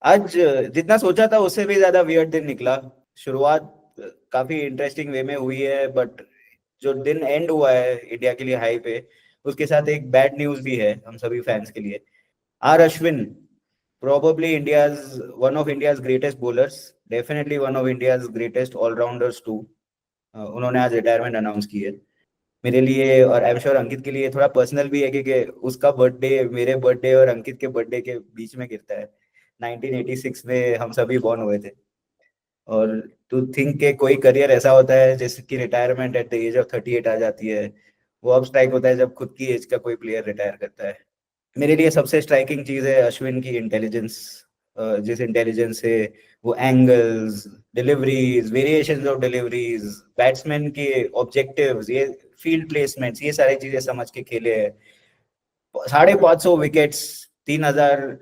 आज जितना सोचा था उससे भी ज्यादा वियर्ड दिन निकला। शुरुआत काफी इंटरेस्टिंग वे में हुई है, बट जो दिन एंड हुआ है इंडिया के लिए हाई पे, उसके साथ एक बैड न्यूज भी है हम सभी फैंस के लिए। R Ashwin, probably India's one of India's greatest bowlers, definitely one of India's greatest all-rounders too. उन्होंने आज रिटायरमेंट अनाउंस की है। मेरे लिए और आई एम श्योर अंकित के लिए थोड़ा पर्सनल भी है, क्योंकि उसका बर्थडे मेरे बर्थडे और अंकित के बर्थडे के बीच में गिरता है। 1986 में हम सभी बॉर्न हुए थे। और टू थिंक के कोई करियर ऐसा होता है जिसकी retirement at the age of 38 आ जाती है, वो अब स्ट्राइक होता है जब खुद की एज का कोई प्लेयर रिटायर करता है। मेरे लिए सबसे स्ट्राइकिंग चीज है अश्विन की इंटेलिजेंस। जिस इंटेलिजेंस से वो angles, deliveries, variations of deliveries, batsman के ऑब्जेक्टिव्स, ये फील्ड प्लेसमेंट्स, ये सारी चीजें समझ के खेले है। 550 विकेट्स, 3000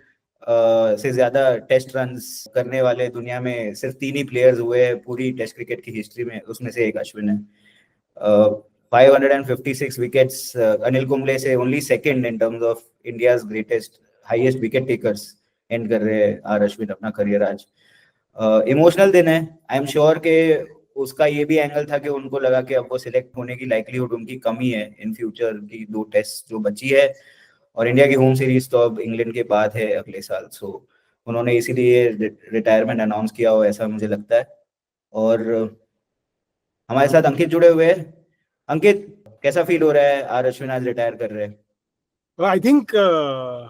से ज्यादा टेस्ट रन्स करने वाले दुनिया में सिर्फ 3 ही प्लेयर्स हुए हैं पूरी टेस्ट क्रिकेट की हिस्ट्री में, उसमें से एक अश्विन है। 556 विकेट्स, अनिल कुंबले से only second in terms of India's greatest highest wicket takers and कर रहे हैं आर अश्विन अपना करियर आज। इमोशनल दिन है। आई एम श्योर के उसका ये भी एंगल था कि उनको लगा कि अब वो सिलेक्ट होने की लाइकलीहुड उनकी कमी है इन फ्यूचर की 2 टेस्ट जो बची है, और इंडिया की होम सीरीज तो अब इंग्लैंड के बाद है अगले साल। सो उन्होंने इसीलिए रिटायरमेंट अनाउंस किया हो, ऐसा मुझे लगता है। और हमारे साथ अंकित जुड़े हुए हैं। अंकित, कैसा फील हो रहा है आर अश्विन आज रिटायर कर रहे हैं? आई थिंक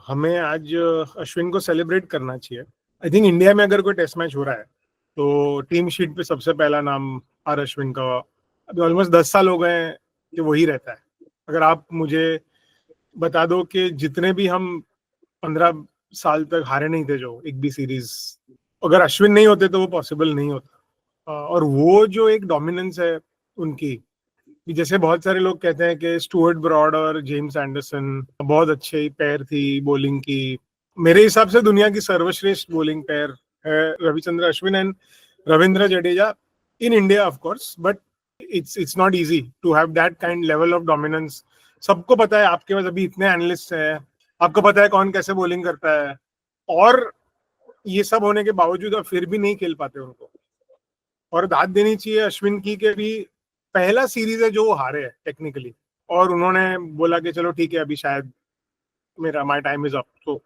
हमें आज अश्विन को सेलिब्रेट करना चाहिए। आई थिंक इंडिया में अगर कोई टेस्ट मैच हो रहा है तो टीम शीट पे सबसे पहला नाम आर अश्विन का अभी ऑलमोस्ट 10 साल हो गए हैं कि वही रहता है। अगर आप मुझे बता दो कि जितने भी हम 15 साल तक हारे नहीं थे जो एक भी सीरीज, अगर अश्विन नहीं होते तो वो पॉसिबल नहीं होता। और वो जो एक डोमिनेंस है उनकी, जैसे बहुत सारे लोग कहते हैं कि स्टुअर्ट ब्रॉड और जेम्स एंडरसन बहुत अच्छे पैर थी बॉलिंग की, मेरे हिसाब से दुनिया की सर्वश्रेष्ठ बॉलिंग पैर है Ravichandra Ashwin and Ravindra Jadeja in India of course, but it's not easy to have that kind level of dominance. सबको पता है, आपके पास अभी इतने एनालिस्ट हैं, आपको पता है कौन कैसे बॉलिंग करता है, और ये सब होने के बावजूद आप फिर भी नहीं खेल पाते उनको। और दाद देनी चाहिए अश्विन की कि भी पहला सीरीज है जो वो हारे है टेक्निकली, और उन्होंने बोला कि चलो ठीक है अभी शायद मेरा माय टाइम इज अप। तो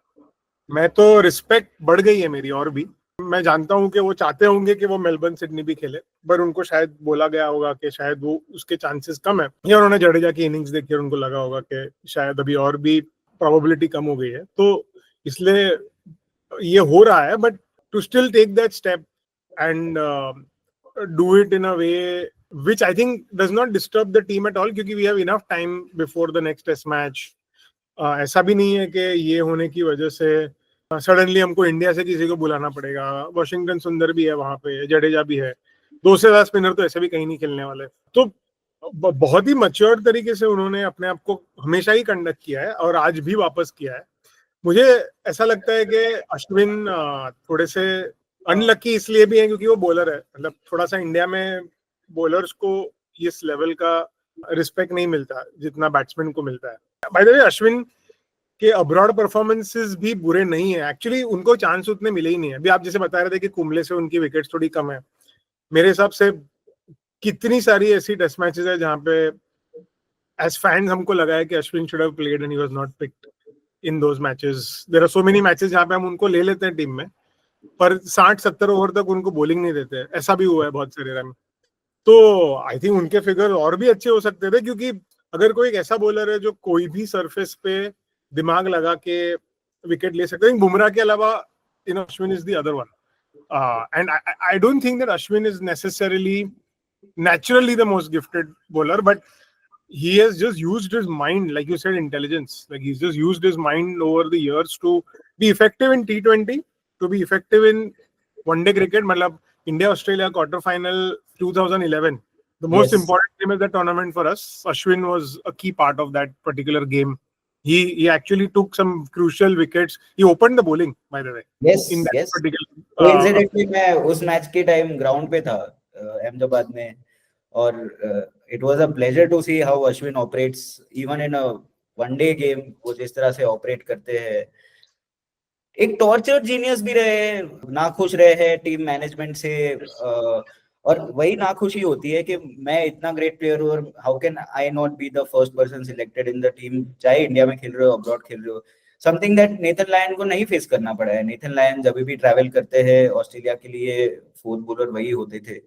मैं तो रिस्पेक्ट बढ़ गई है मेरी और भी। मैं जानता हूं कि वो चाहते होंगे कि वो मेलबर्न सिडनी भी खेले, पर उनको शायद बोला गया होगा कि शायद वो उसके चांसेस कम है, या उन्होंने जडेजा की इनिंग्स देखी और उनको लगा होगा कि शायद अभी और भी प्रोबेबिलिटी कम हो गई है, तो इसलिए ये हो रहा है। But to still take that step and do it in a way which I think does not disturb the team at all, क्योंकि we have enough time before the next test match. ऐसा भी नहीं है कि ये होने की वजह से सडनली हमको इंडिया से किसी को बुलाना पड़ेगा। वॉशिंगटन सुंदर भी है वहां पे, जडेजा भी है, 2 से ज्यादा स्पिनर तो ऐसे भी कहीं नहीं खेलने वाले। तो बहुत ही मैच्योर तरीके से उन्होंने अपने आप को हमेशा ही कंडक्ट किया है और आज भी वापस किया है। मुझे ऐसा लगता है कि अश्विन थोड़े से अनलकी इसलिए भी है क्योंकि वो बॉलर है, मतलब थोड़ा सा इंडिया में बॉलर्स को इस लेवल का रिस्पेक्ट नहीं मिलता जितना बैट्समैन को मिलता है। बाय द वे अश्विन के अब्रॉड परफॉर्मेंसेस भी बुरे नहीं है, एक्चुअली उनको चांस उतने मिले ही नहीं है। अभी आप जैसे बता रहे थे कि कुंबले से उनकी विकेट्स थोड़ी कम है, मेरे हिसाब से कितनी सारी ऐसी टेस्ट मैचेस है जहाँ पे एज फैंस हमको लगा है कि Ashwin should have played and he was not picked in those matches. There are so many matches जहाँ पे हम उनको ले लेते हैं टीम में, पर 60-70 ओवर तक उनको बॉलिंग नहीं देते, ऐसा भी हुआ है बहुत सारे रन। तो आई थिंक उनके फिगर और भी अच्छे हो सकते थे, क्योंकि अगर कोई एक ऐसा बॉलर है जो कोई भी सरफेस पे दिमाग लगा के विकेट ले सकते हैं, बुमराह के अलावा Ashwin is the other one. And I don't think that Ashwin is necessarily naturally the most gifted bowler, but he has just used his mind, like you said, intelligence. Like he's just used his mind over the years to be effective in T20, to be effective in one-day cricket. मतलब India Australia quarter final 2011, the most Yes. important game of that tournament for us. Ashwin was a key part of that particular game. He actually took some crucial wickets. He opened the bowling, by the way. Yes, In that yes. particular. Coincidentally मैं उस match के time ground पे था अहमदाबाद में, और it was a pleasure to see how Ashwin operates even in a one day game. वो जिस तरह से ऑपरेट करते हैं, एक टॉर्चर जीनियस भी रहे हैं, नाखुश रहे हैं टीम मैनेजमेंट से, और वही नाखुशी होती है कि मैं इतना ग्रेट प्लेयर हूँ और how can I not be the first person selected in the team, चाहे इंडिया में खेल रहे हो अब्रॉड खेल रहे हो। समथिंग दैट नेथन लायन को नहीं फेस करना पड़ा है। नेथन लायन जब भी ट्रैवल करते हैं ऑस्ट्रेलिया के लिए, फोर्थ बॉलर वही होते थे।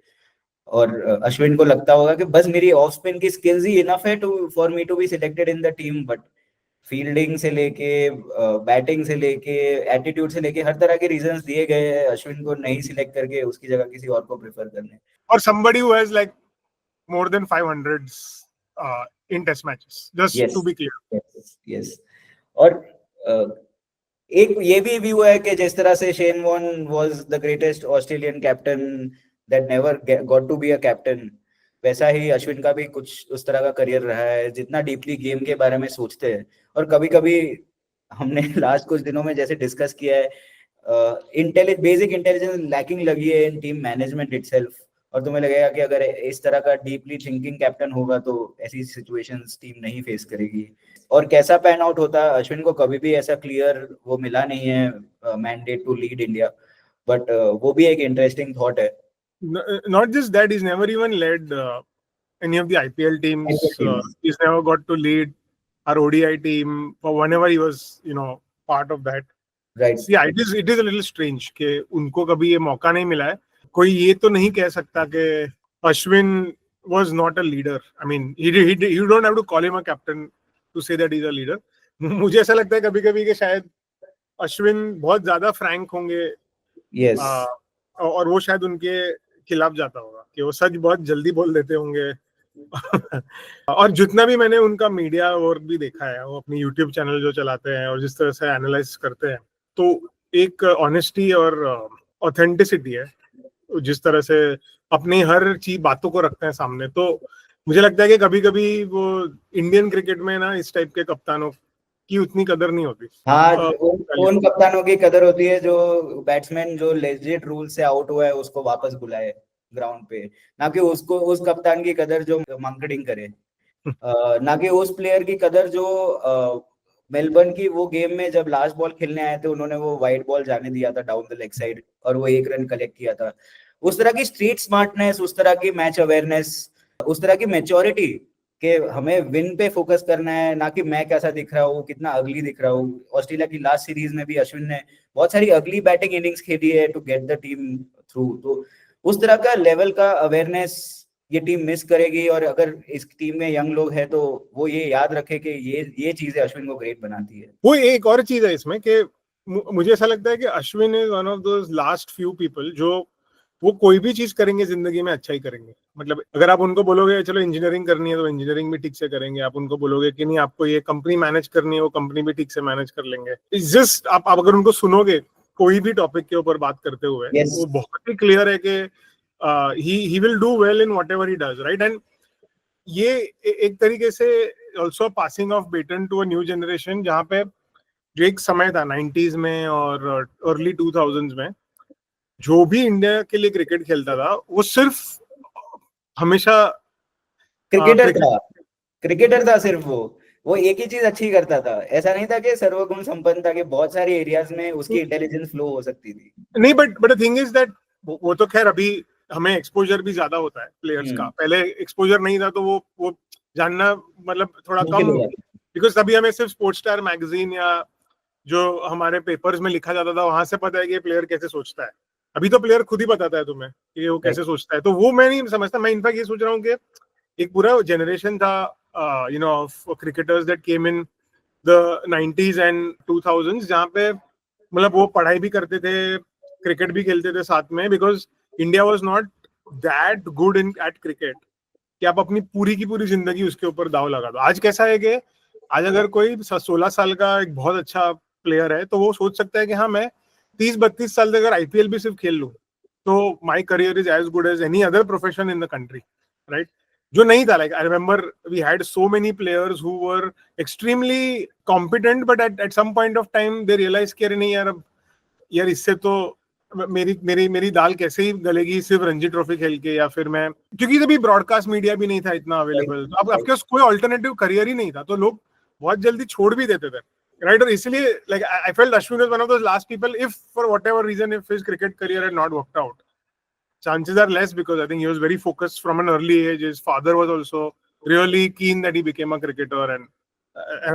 और अश्विन को लगता होगा कि बस मेरी ऑफ स्पिन की स्किल्स ही इनफ है to for me to be selected in the team, but fielding से लेके बैटिंग से लेके एटीट्यूड से लेके हर तरह के रीजंस दिए गए हैं अश्विन को नहीं सिलेक्ट करके उसकी जगह किसी और को प्रेफर करने। और somebody who has like more than 500s in test matches, just yes to be clear. yes yes और एक ये भी व्यू है कि जिस तरह से Shane Warne was the greatest Australian captain that never got to be a captain, वैसा ही अश्विन का भी कुछ उस तरह का करियर रहा है जितना डीपली गेम के बारे में सोचते हैं। और कभी कभी हमने लास्ट कुछ दिनों में जैसे डिस्कस किया है, बेसिक इंटेलिजेंस लैकिंग लगी है इन टीम मैनेजमेंट इटसेल्फ, और तुम्हें लगेगा कि अगर इस तरह का डीपली थिंकिंग कैप्टन होगा तो ऐसी सिचुएशंस टीम नहीं फेस करेगी। और कैसा पैन आउट होता है, अश्विन को कभी भी ऐसा क्लियर वो मिला नहीं है mandate to lead India, but वो भी एक इंटरेस्टिंग थॉट है। Not just that, he's never even led any of the IPL teams. He's never got to lead our ODI team for whenever he was, part of that. Right. Yeah, it is a little strange कि उनको कभी ये मौका नहीं मिला है। कोई ये तो नहीं कह सकता कि Ashwin was not a leader. I mean, you don't have to call him a captain to say that he's a leader. मुझे ऐसा लगता है कभी-कभी कि शायद अश्विन बहुत ज्यादा फ्रैंक होंगे। Yes. और वो शायद उनके खिलाफ जाता होगा कि वो सच बहुत जल्दी बोल देते होंगे। और जितना भी मैंने उनका मीडिया वर्क भी देखा है, वो अपनी यूट्यूब चैनल जो चलाते हैं और जिस तरह से एनालाइज करते हैं, तो एक ऑनेस्टी और ऑथेंटिसिटी है जिस तरह से अपनी हर चीज बातों को रखते हैं सामने। तो मुझे लगता है कि कभी कभी वो इंडियन क्रिकेट में ना इस टाइप के कप्तानों की उतनी कदर नहीं होती। हाँ, उन कप्तानों की कदर होती है जो बैट्समैन जो लेजिट रूल से आउट हुआ है उसको वापस बुलाए ग्राउंड पे, ना कि उसको उस कप्तान की कदर जो मंकडिंग करे, ना कि उस प्लेयर की कदर जो मेलबर्न की वो गेम में जब लास्ट बॉल खेलने आए थे उन्होंने वो वाइड बॉल जाने दिया था डाउन द लेग साइड और वो 1 रन कलेक्ट किया था। उस तरह की स्ट्रीट स्मार्टनेस, उस तरह की मैच अवेयरनेस, उस तरह की मेच्योरिटी कि हमें विन पे फोकस करना है, ना कि मैं कैसा दिख रहा हूँ, कितना अगली दिख रहा हूँ। ऑस्ट्रेलिया की लास्ट सीरीज में भी अश्विन ने बहुत सारी अगली बैटिंग इनिंग्स खेली है to get the team through. तो उस तरह का लेवल का अवेयरनेस ये टीम मिस करेगी, और अगर इस टीम में यंग लोग हैं तो वो ये याद रखे कि ये चीजें अश्विन को ग्रेट बनाती है। वो एक और चीज है इसमें कि मुझे ऐसा लगता है कि Ashwin is one of those last few people जो वो कोई भी चीज करेंगे जिंदगी में अच्छा ही करेंगे। मतलब अगर आप उनको बोलोगे चलो इंजीनियरिंग करनी है तो इंजीनियरिंग भी ठीक से करेंगे, आप उनको बोलोगे कि नहीं आपको ये कंपनी मैनेज करनी है वो कंपनी भी ठीक से मैनेज कर लेंगे। इट्स जस्ट आप अगर उनको सुनोगे कोई भी टॉपिक के ऊपर बात करते हुए, yes. वो बहुत ही क्लियर है कि he will do well in whatever he does, right? And ये एक तरीके से also passing of baton to a new generation, जहाँ पे जो एक समय था 90s में और अर्ली 2000s में जो भी इंडिया के लिए क्रिकेट खेलता था वो सिर्फ हमेशा क्रिकेटर था सिर्फ वो एक ही चीज अच्छी करता था। ऐसा नहीं था कि सर्वगुण संपन्न था, कि बहुत सारे एरियाज में उसकी इंटेलिजेंस फ्लो हो सकती थी। नहीं, but the thing is that वो तो खैर अभी हमें एक्सपोजर भी ज्यादा होता है प्लेयर्स का, पहले एक्सपोजर नहीं था तो वो जानना मतलब थोड़ा कम, बिकॉज तभी हमें सिर्फ स्पोर्ट्स स्टार मैगजीन या जो हमारे पेपर्स में लिखा जाता था वहां से पता है कि प्लेयर कैसे सोचता है। अभी तो प्लेयर खुद ही बताता है तुम्हें कि वो कैसे सोचता है। तो वो मैं नहीं समझता। मैं इनफैक्ट ये सोच रहा हूँ कि एक पूरा जनरेशन था of cricketers that came in the 90s and 2000s जहाँ पे मतलब वो पढ़ाई भी करते थे, क्रिकेट भी खेलते थे साथ में, because India was not that good in eight cricket कि आप अपनी पूरी की पूरी जिंदगी उसके ऊपर दाव लगा दो। आज कैसा है कि आज अगर कोई 16 साल का एक बहुत अच्छा प्लेयर है तो वो सोच सकता है कि हाँ मैं 30-32 साल तक अगर आईपीएल भी सिर्फ खेल लूं तो my career is as good as any other profession in the country, right? जो नहीं था। Like I remember we had so many players who were extremely competent but at some point of time they realize कि नहीं यार इससे तो मेरी दाल कैसे ही गलेगी सिर्फ रणजी ट्रॉफी खेल के, या फिर मैं क्योंकि तभी ब्रॉडकास्ट मीडिया भी नहीं था इतना अवेलेबल, अब आपके पास कोई अल्टरनेटिव करियर ही नहीं था तो लोग बहुत जल्दी छोड़ भी देते थे। right? और इसलिए like I felt Ashwin was one of those last people. If for whatever reason, if his cricket career had not worked out, chances are less, because I think he was very focused from an early age. His father was also really keen that he became a cricketer, and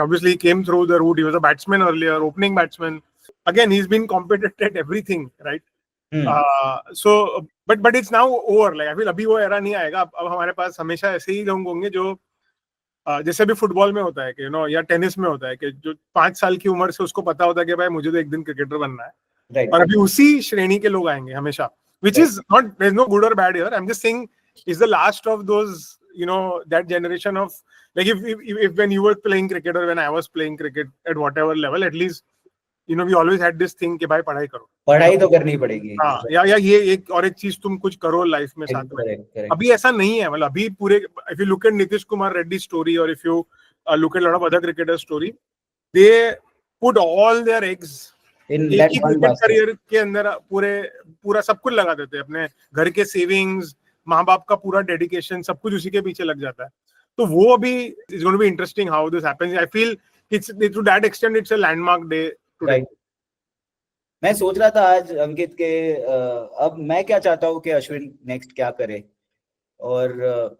obviously he came through the route. He was a batsman earlier, opening batsman. Again, he's been competent at everything, right? So but it's now over. Like I feel अभी वो era नहीं आएगा. अब हमारे पास हमेशा ऐसे ही लोग होंगे जो जैसे अभी फुटबॉल में होता है कि या टेनिस में होता है कि जो 5 साल की उम्र से उसको पता होता है कि भाई मुझे तो एक दिन क्रिकेटर बनना है, right. और अभी उसी श्रेणी के लोग आएंगे हमेशा, which is not, there's no good or bad here. I'm just saying is the last of those, that generation of, like if when you were playing cricket or when I was playing cricket at whatever level, at least we always had this thing कि भाई पढ़ाई करो, पढ़ाई तो करनी पड़ेगी. हाँ, या ये एक और एक चीज तुम कुछ करो लाइफ में साथ में. Correct. अभी ऐसा नहीं है. मतलब अभी पूरे, if you look at Nitish Kumar Reddy's story, or if you look at a lot of other cricketers' story, they put all their eggs in एक that he one cricket basket. Career के अंदर पूरा सब कुछ लगा देते हैं. अपने घर के सेविंग्स, माँ बाप का पूरा डेडिकेशन, सब कुछ उसी के पीछे लग जाता है. तो वो अभी it's going to be interesting how this happens. I feel it's to that extent it's a landmark day today. Right. मैं सोच रहा था आज अंकित के अब मैं क्या चाहता हूँ कि अश्विन नेक्स्ट क्या करे, और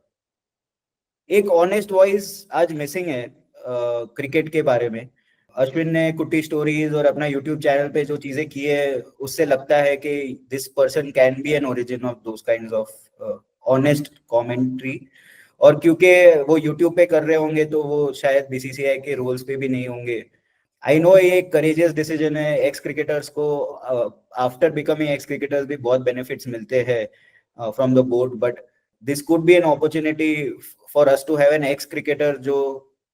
एक ऑनेस्ट वॉइस आज मिसिंग है क्रिकेट के बारे में. अश्विन ने कुट्टी स्टोरीज और अपना यूट्यूब चैनल पे जो चीजें की है, उससे लगता है कि this person can be an origin of those kinds of honest commentary. और क्योंकि वो यूट्यूब पे कर रहे होंगे तो वो शायद बीसीसीआई के रूल्स पे भी नहीं होंगे. आई नो ये एक करेजियस डिसीजन है. एक्स क्रिकेटर्स को आफ्टर बिकमिंग एक्स क्रिकेटर्स भी बहुत बेनिफिट्स मिलते हैं from the board, but this could be an opportunity for us to have an ex cricketer जो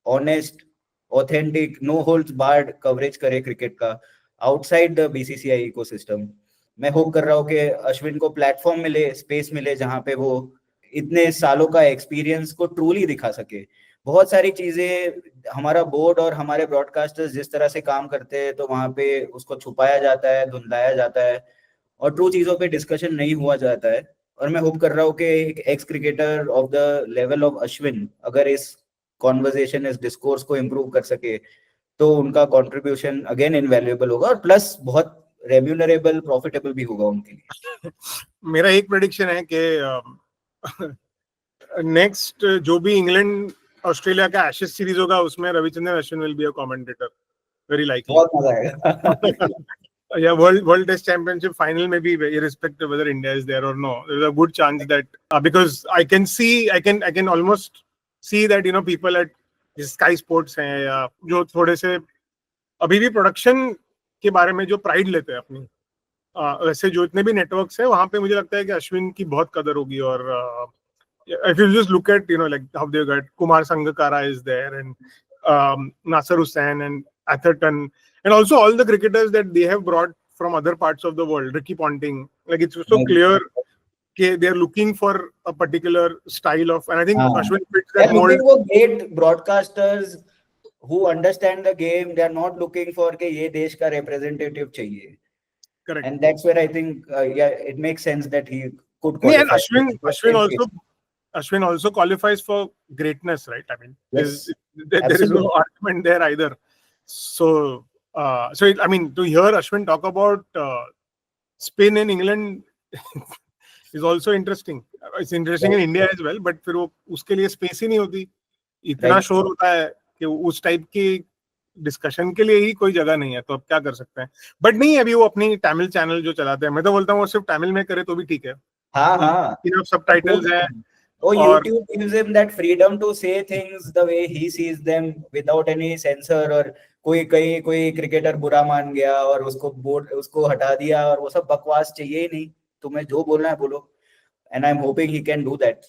honest, authentic, no holds barred coverage करे cricket का outside the BCCI ecosystem. मैं hope कर रहा हूँ कि अश्विन को प्लेटफॉर्म मिले, स्पेस मिले, जहाँ पे वो इतने सालों का एक्सपीरियंस को ट्रूली दिखा सके. बहुत सारी चीजें हमारा बोर्ड और हमारे ब्रॉडकास्टर्स जिस तरह से काम करते हैं, तो वहां पे उसको छुपाया जाता है, धुंधलाया जाता है, और ट्रू चीजों पे डिस्कशन नहीं हुआ जाता है. और मैं होप कर रहा हूँ कि एक x cricketer of the level of Ashwin अगर इस कॉन्वर्सेशन, इस डिस्कोर्स को इम्प्रूव कर सके, तो उनका कंट्रीब्यूशन अगेन इनवैल्यूएबल होगा, और प्लस बहुत रेम्यूनरेबल, प्रॉफिटेबल भी होगा उनके लिए. मेरा एक प्रेडिक्शन है कि नेक्स्ट जो भी इंग्लैंड ऑस्ट्रेलिया का एशेज सीरीज होगा, उसमें Ravichandran Ashwin will be a commentator, very likely. बहुत मजा आएगा. Yeah, world test championship final maybe, irrespective whether India is there or no, there's a good chance that because I can almost see that people at Sky Sports हैं या जो थोड़े से अभी भी प्रोडक्शन के बारे में जो प्राइड लेते हैं अपनी, वैसे जो इतने भी नेटवर्क्स हैं वहां पे मुझे लगता है कि अश्विन की बहुत कदर होगी. और if you just look at like how they got Kumar Sangakkara is there, and Nasser Hussain and Atherton, and also all the cricketers that they have brought from other parts of the world, Ricky Ponting, like it's so clear that they are looking for a particular style of, and I think Ashwin fits that mold. Looking for great broadcasters who understand the game. They are not looking for कि ये देश का representative चाहिए. Correct. And that's where I think it makes sense that he could qualify. And Ashwin also qualifies for greatness, right? I mean, yes, there is no argument there either. So I mean, to hear Ashwin talk about spin in England is also interesting. It's interesting in India as well, but फिर वो उसके लिए space ही नहीं होती. इतना शोर होता है कि उस टाइप की डिस्कशन के लिए ही कोई जगह नहीं है. तो अब क्या कर सकते हैं. बट नहीं, अभी वो अपनी तमिल चैनल जो चलाते हैं, मैं तो बोलता हूँ वो सिर्फ तमिल में करे तो भी ठीक है. हाँ. सबटाइटल्स हैं. Oh, YouTube gives him that freedom to say things the way he sees them without any censor. और कोई क्रिकेटर बुरा मान गया और उसको हटा दिया, और वो सब बकवास चाहिए ही नहीं. तुम्हें जो बोलना है बोलो. And I'm hoping he can do that.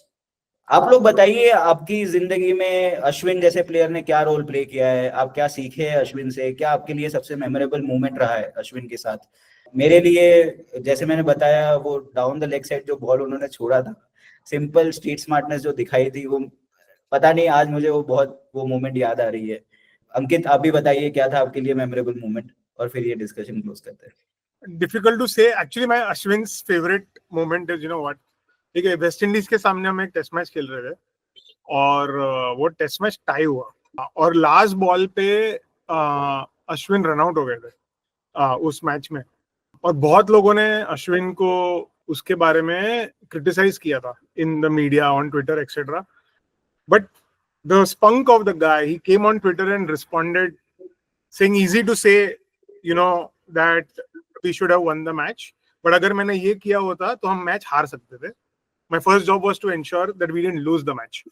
आप लोग बताइए, आपकी जिंदगी में अश्विन जैसे प्लेयर ने क्या रोल प्ले किया है? आप क्या सीखे हैं अश्विन से? क्या आपके लिए सबसे मेमोरेबल मोमेंट रहा है अश्विन के साथ? मेरे लिए, जैसे मैंने बताया, वो डाउन द लेग साइड जो बॉल उन्होंने छोड़ा था, सिंपल स्ट्रीट स्मार्टनेस जो दिखाई थी, वो पता नहीं आज मुझे वो मोमेंट याद आ रही है. अंकित, आप भी बताइए क्या था आपके लिए मेमोरेबल मोमेंट, और फिर ये डिस्कशन क्लोज करते हैं. Difficult to say. Actually, my Ashwin's favorite moment is, what? ठीक है, वेस्ट इंडीज के सामने हम एक टेस्ट मैच खेल रहे थे, और वो टेस्ट मैच टाई हुआ, और लास्ट बॉल पे अश्विन रन आउट हो गए थे उस मैच में, और बहुत लोगों ने अश्विन को उसके बारे में क्रिटिसाइज किया था in the media, on Twitter etcetera, but the spunk of the guy, he came on Twitter and responded saying easy to say, you know, that we should have won the match, but अगर मैंने ये किया होता तो हम match हार सकते थे. My first job was to ensure that we didn't lose the match,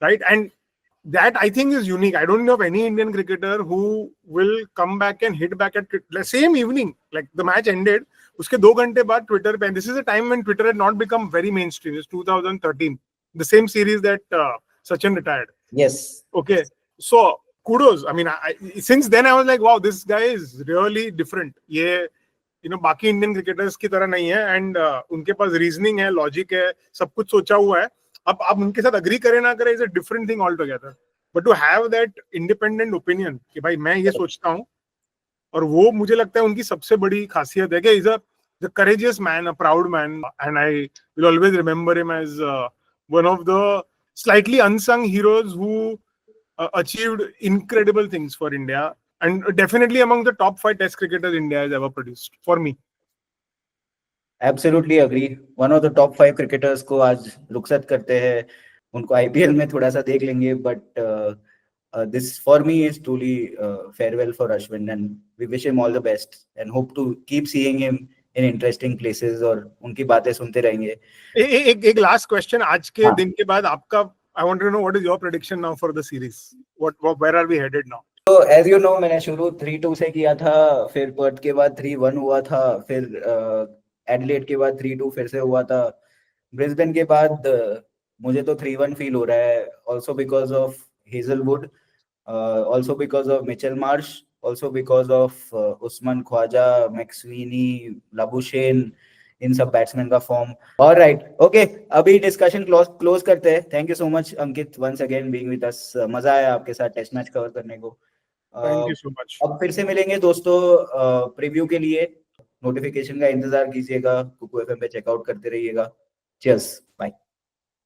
right? And that I think is unique. I don't know of any Indian cricketer who will come back and hit back at the same evening, like the match ended, उसके 2 घंटे बाद Twitter पे, this is a time when Twitter had not become very mainstream. It's 2013, the same series that Sachin retired. Yes. Okay, so kudos. I mean, since then I was like, wow, this guy is really different. ये बाकी Indian cricketers की तरह नहीं है, and उनके पास reasoning है, logic है, सब कुछ सोचा हुआ है. अब आप उनके साथ अग्री करें ना करें is a different thing all together, but to have that independent opinion कि भाई मैं ये सोचता हूँ, और वो मुझे लगता है उनकी सबसे बड़ी खासियत है कि is a courageous man, a proud man, and I will always remember him as one of the slightly unsung heroes who achieved incredible things for India, and definitely among the top 5 test cricketers India has ever produced for me. Absolutely agree. One of the top 5 cricketers को आज रुखसत करते हैं, उनको IPL में थोड़ा सा देख लेंगे, but this for me is truly farewell for Ashwin, and we wish him all the best and hope to keep seeing him in interesting places, और उनकी बातें सुनते रहेंगे. एक लास्ट क्वेश्चन, आज के दिन के बाद आपका, I want to know what is your prediction now for the series? Where are we headed now? So as you know, मैंने शुरू 3-2 से किया था, फिर पर्थ के बाद 3-1 हुआ था, फिर एडिलेड के बाद 3-2 फिर से हुआ था, ब्रिस्बेन के बाद मुझे तो 3-1 फील हो रहा है, also because of Hazelwood, also because of Mitchell Marsh, also because of Usman Khwaja, McSweeney, Labuschagne, इन सब बैट्समैन का फॉर्म. ऑलराइट, ओके, अभी डिस्कशन क्लोज करते हैं. Thank you so much Ankit, once again being with us. मजा आया आपके साथ test match cover करने को. Thank you so much. अब फिर से मिलेंगे दोस्तों प्रीव्यू के लिए. नोटिफिकेशन का इंतजार कीजिएगा, कुकू एफएम पे चेकआउट करते रहिएगा. Cheers, bye.